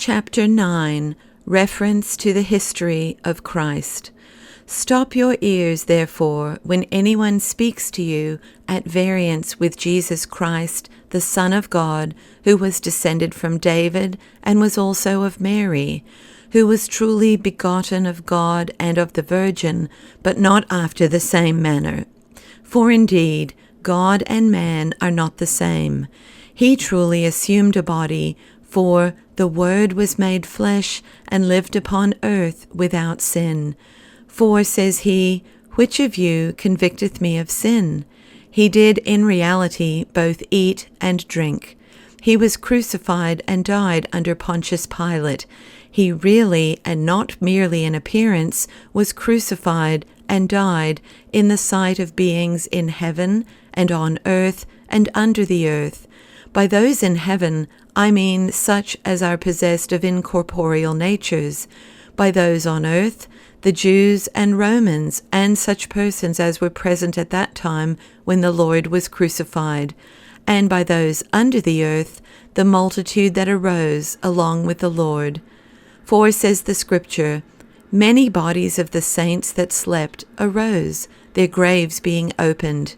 Chapter 9. Reference to the history of Christ. Stop your ears, therefore, when anyone speaks to you at variance with Jesus Christ, the Son of God, who was descended from David, and was also of Mary, who was truly begotten of God and of the Virgin, but not after the same manner. For indeed, God and man are not the same. He truly assumed a body, for the Word was made flesh and lived upon earth without sin. For, says he, which of you convicteth me of sin? He did in reality both eat and drink. He was crucified and died under Pontius Pilate. He really, and not merely in appearance, was crucified and died in the sight of beings in heaven and on earth and under the earth. By those in heaven, I mean such as are possessed of incorporeal natures. By those on earth, the Jews and Romans, and such persons as were present at that time when the Lord was crucified. And by those under the earth, the multitude that arose along with the Lord. For, says the Scripture, many bodies of the saints that slept arose, their graves being opened.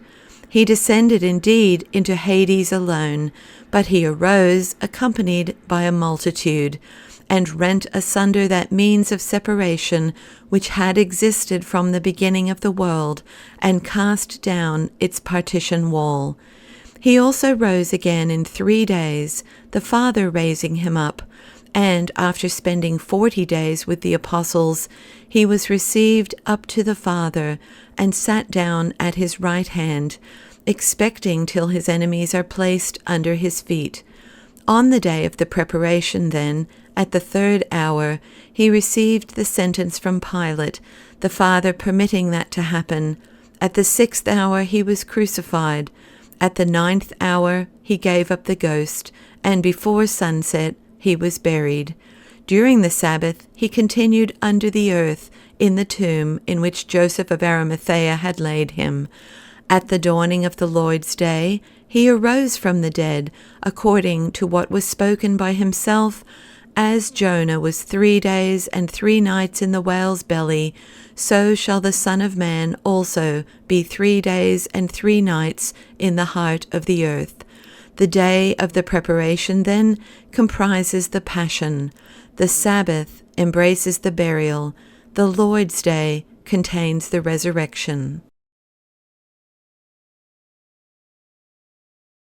He descended indeed into Hades alone, but he arose accompanied by a multitude, and rent asunder that means of separation which had existed from the beginning of the world, and cast down its partition wall. He also rose again in 3 days, the Father raising him up, and after spending 40 days with the apostles, he was received up to the Father, and sat down at his right hand, expecting till his enemies are placed under his feet. On the day of the preparation, then, at the 3rd hour, he received the sentence from Pilate, the Father permitting that to happen. At the 6th hour he was crucified. At the 9th hour he gave up the ghost, and before sunset he was buried. During the Sabbath he continued under the earth, in the tomb in which Joseph of Arimathea had laid him. At the dawning of the Lord's day he arose from the dead, according to what was spoken by himself, as Jonah was 3 days and 3 nights in the whale's belly, so shall the Son of Man also be 3 days and 3 nights in the heart of the earth. The day of the preparation, then, comprises the Passion. The Sabbath embraces the burial. The Lord's day contains the resurrection.